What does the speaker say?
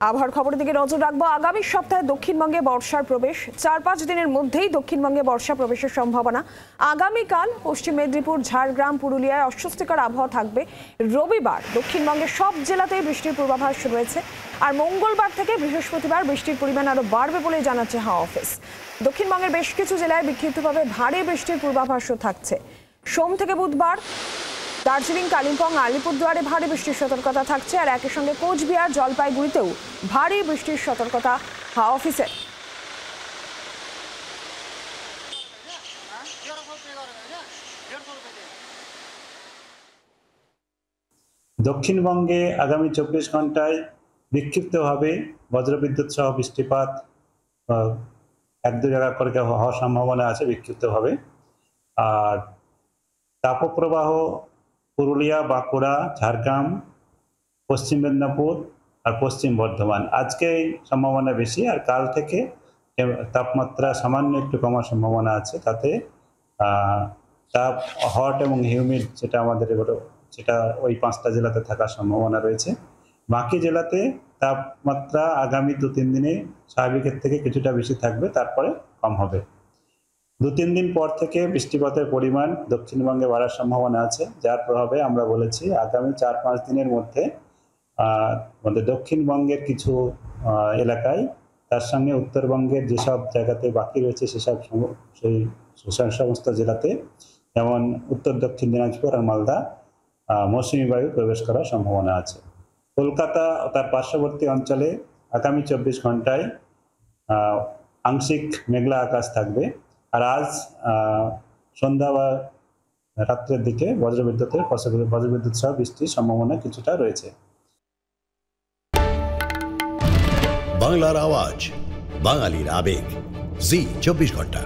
আবহাওয়ার খবরের দিকে নজর রাখবো। আগামী সপ্তাহে দক্ষিণবঙ্গে বর্ষার প্রবেশ। 4-5 দিনের মধ্যেই দক্ষিণবঙ্গে বর্ষা প্রবেশের সম্ভাবনা। আগামীকাল পশ্চিম মেদিনীপুর, ঝাড়গ্রাম, পুরুলিয়ায় অস্বস্তিকর আবহাওয়া থাকবে। রবিবার দক্ষিণবঙ্গের সব জেলাতেই বৃষ্টির পূর্বাভাস রয়েছে। আর মঙ্গলবার থেকে বৃহস্পতিবার বৃষ্টির পরিমাণ আরো বাড়বে বলে জানাচ্ছে হাওয়া অফিস। দক্ষিণবঙ্গের বেশ কিছু জেলায় বিক্ষিপ্তভাবে ভারী বৃষ্টির পূর্বাভাসও থাকছে। সোম থেকে বুধবার দার্জিলিং, কালিম্পং, আলিপুরদুয়ারে ভারী বৃষ্টির সতর্কতা থাকছে। আর একই সঙ্গে কোচবিহার, জলপাইগুড়িতেও ভারী বৃষ্টির সতর্কতা হাওয়া অফিসের। দক্ষিণবঙ্গে আগামী 24 ঘন্টায় বিক্ষিপ্তভাবে বজ্রবিদ্যুৎ সহ বৃষ্টিপাত 1-2 জায়গা করে হওয়ার সম্ভাবনা আছে বিক্ষিপ্তভাবে। আর তাপপ্রবাহ পুরুলিয়া, বাঁকুড়া, ঝাড়গ্রাম, পশ্চিম মেদিনীপুর আর পশ্চিম বর্ধমান আজকে সম্ভাবনা বেশি। আর কাল থেকে তাপমাত্রা সামান্য একটু কমার সম্ভাবনা আছে। তাতে তাপ হট এবং হিউমিড যেটা আমাদের সেটা ওই 5টা জেলাতে থাকার সম্ভাবনা রয়েছে। বাকি জেলাতে তাপমাত্রা আগামী 2-3 দিনে স্বাভাবিকের থেকে কিছুটা বেশি থাকবে, তারপরে কম হবে। 2-3 দিন পর থেকে বৃষ্টিপাতের পরিমাণ দক্ষিণবঙ্গে বাড়ার সম্ভাবনা আছে, যার প্রভাবে আমরা বলেছি আগামী 4-5 দিনের মধ্যে আমাদের দক্ষিণবঙ্গের কিছু এলাকায়, তার সঙ্গে উত্তরবঙ্গের যেসব জায়গাতে বাকি রয়েছে সেই সমস্ত জেলাতে, যেমন উত্তর দক্ষিণ দিনাজপুর আর মালদা, মৌসুমী বায়ু প্রবেশ করার সম্ভাবনা আছে। কলকাতা ও তার পার্শ্ববর্তী অঞ্চলে আগামী 24 ঘন্টায় আংশিক মেঘলা আকাশ থাকবে। আর আজ সন্ধ্যা বা রাত্রের দিকে বজ্রবিদ্যুৎ সহ বৃষ্টির সম্ভাবনা কিছুটা রয়েছে। বাংলার আওয়াজ, বাঙালির আবেগ, জি 24 ঘন্টা।